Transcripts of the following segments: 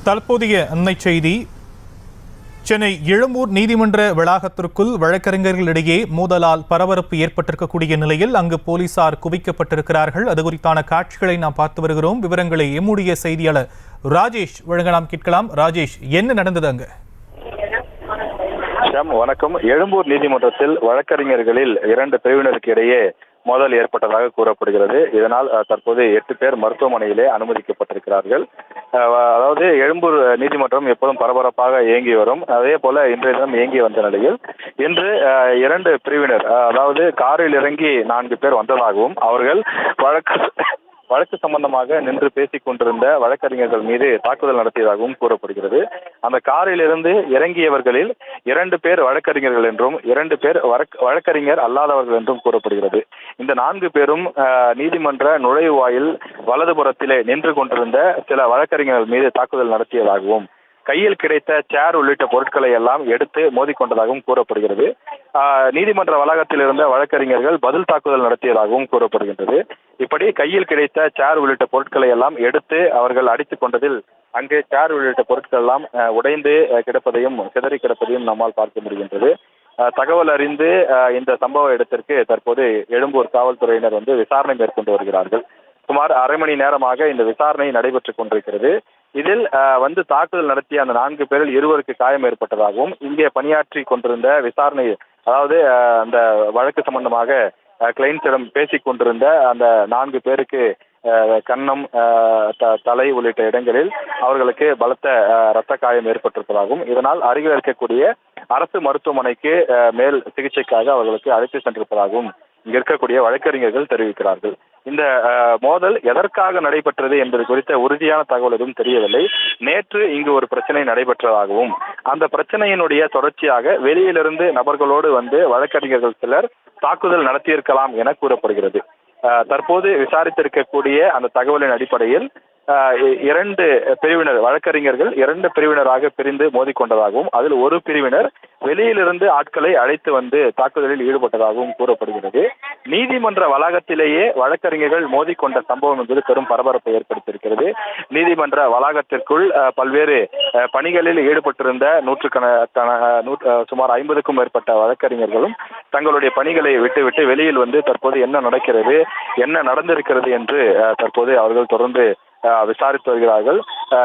தற்போதைய அண்மை செய்தி. சென்னை எழும்பூர் நீதிமன்ற வளாகத்திற்குள் வழக்கறிஞர்களிடையே மோதலால் பரபரப்பு ஏற்பட்டிருக்கக்கூடிய நிலையில் அங்கு போலீசார் குவிக்கப்பட்டிருக்கிறார்கள். அது குறித்தான காட்சிகளை நாம் பார்த்து வருகிறோம். விவரங்களை எம்முடைய செய்தியாளர் ராஜேஷ் வழங்க நாம் கேட்கலாம். ராஜேஷ், என்ன நடந்தது அங்கு? வணக்கம். எழும்பூர் நீதிமன்றத்தில் வழக்கறிஞர்களில் 2 பிரிவினருக்கு இடையே மோதல் ஏற்பட்டதாக கூறப்படுகிறது. இதனால் தற்போது 8 பேர் மருத்துவமனையிலே அனுமதிக்கப்பட்டிருக்கிறார்கள். அதாவது எழும்பூர் நீதிமன்றம் எப்போதும் பரபரப்பாக இயங்கி வரும். அதே போல இன்றைய தினம் இயங்கி வந்த நிலையில் இன்று 2 பிரிவினர், அதாவது காரில் இறங்கி 4 பேர் வந்ததாகவும் அவர்கள் வழக்கு சம்பந்தமாக நின்று பேசிக் கொண்டிருந்த வழக்கறிஞர்கள் மீது தாக்குதல் நடத்தியதாகவும் கூறப்படுகிறது. அந்த காரில் இருந்து இறங்கியவர்களில் 2 பேர் வழக்கறிஞர்கள் என்றும் 2 பேர் வழக்கறிஞர் அல்லாதவர்கள் என்றும் கூறப்படுகிறது. இந்த 4 பேரும் நீதிமன்ற நுழைவாயில் வலதுபுறத்திலே நின்று கொண்டிருந்த சில வழக்கறிஞர்கள் மீது தாக்குதல் நடத்தியதாகவும், கையில் கிடைத்த சேர் உள்ளிட்ட பொருட்களை எல்லாம் எடுத்து மோதிக்கொண்டதாகவும் கூறப்படுகிறது. நீதிமன்ற வளாகத்தில் இருந்த வழக்கறிஞர்கள் பதில் தாக்குதல் நடத்தியதாகவும் கூறப்படுகின்றது. இப்படி கையில் கிடைத்த சேர் உள்ளிட்ட பொருட்களை எல்லாம் எடுத்து அவர்கள் அடித்துக் கொண்டதில் அங்கே சேர் உள்ளிட்ட பொருட்கள் எல்லாம் உடைந்து கிடப்பதையும் சிதறி கிடப்பதையும் நம்மால் பார்க்க முடிகின்றது. தகவல் அறிந்து இந்த சம்பவ இடத்திற்கு தற்போது எழும்பூர் காவல்துறையினர் விசாரணை மேற்கொண்டு வருகிறார்கள். சுமார் அரை மணி நேரமாக இந்த விசாரணை நடைபெற்றுக் கொண்டிருக்கிறது. இதில் தாக்குதல் நடத்திய அந்த 4 பேரில் 2 காயம் ஏற்பட்டதாகவும், இங்கே பணியாற்றி கொண்டிருந்த விசாரணை, அதாவது அந்த வழக்கு சம்பந்தமாக கிளைண்ட்ஸிடம் பேசிக் கொண்டிருந்த அந்த 4 பேருக்கு கன்னம், தலை உள்ளிட்ட இடங்களில் அவர்களுக்கு பலத்த இரத்த காயம் ஏற்பட்டிருப்பதாகவும், இதனால் அருகில் இருக்கக்கூடிய அரசு மருத்துவமனைக்கு மேல் சிகிச்சைக்காக அவர்களுக்கு அழைத்து சென்றிருப்பதாகவும் இங்க இருக்கக்கூடிய வழக்கறிஞர்கள் தெரிவிக்கிறார்கள். இந்த மோதல் எதற்காக நடைபெற்றது என்பது குறித்த உறுதியான தகவல் எதுவும் தெரியவில்லை. நேற்று இங்கு ஒரு பிரச்சனை நடைபெற்றதாகவும், அந்த பிரச்சனையினுடைய தொடர்ச்சியாக வெளியிலிருந்து நபர்களோடு வழக்கறிஞர்கள் சிலர் தாக்குதல் நடத்தியிருக்கலாம் என கூறப்படுகிறது. தற்போது விசாரித்திருக்கக்கூடிய அந்த தகவலின் அடிப்படையில் 2 பிரிவினர் வழக்கறிஞர்கள் 2 பிரிவினராக பிரிந்து மோதிக்கொண்டதாகவும், அதில் ஒரு பிரிவினர் வெளியிலிருந்து ஆட்களை அழைத்து தாக்குதலில் ஈடுபட்டதாகவும் கூறப்படுகிறது. நீதிமன்ற வளாகத்திலேயே வழக்கறிஞர்கள் மோதிக்கொண்ட சம்பவம் என்பது பெரும் பரபரப்பை ஏற்படுத்தியிருக்கிறது. நீதிமன்ற வளாகத்திற்குள் பல்வேறு பணிகளில் ஈடுபட்டிருந்த சுமார் 50க்கும் மேற்பட்ட வழக்கறிஞர்களும் தங்களுடைய பணிகளை விட்டுவிட்டு வெளியில் தற்போது என்ன நடக்கிறது, என்ன நடந்திருக்கிறது என்று தற்போது அவர்கள் தொடர்ந்து விசாரித்து வருகிறார்கள்.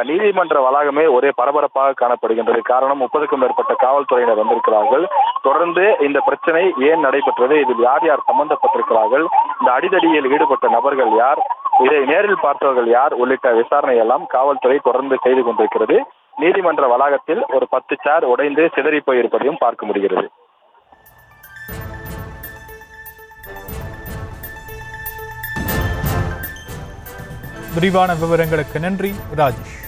நீதிமன்ற வளாகமே ஒரே பரபரப்பாக காணப்படுகின்றது. காரணம், 30க்கும் மேற்பட்ட காவல்துறையினர் வந்திருக்கிறார்கள். தொடர்ந்து இந்த பிரச்சனை ஏன் நடைபெற்றது, இதில் யார் யார் சம்பந்தப்பட்டிருக்கிறார்கள், இந்த அடிதடியில் ஈடுபட்ட நபர்கள் யார், இதை நேரில் பார்த்தவர்கள் யார் உள்ளிட்ட விசாரணை எல்லாம் காவல்துறை தொடர்ந்து செய்து கொண்டிருக்கிறது. நீதிமன்ற வளாகத்தில் ஒரு 10 சேர் உடைந்து சிதறி போயிருப்பதையும் பார்க்க முடிகிறது. விரிவான விவரங்களுக்கு நன்றி ராஜேஷ்.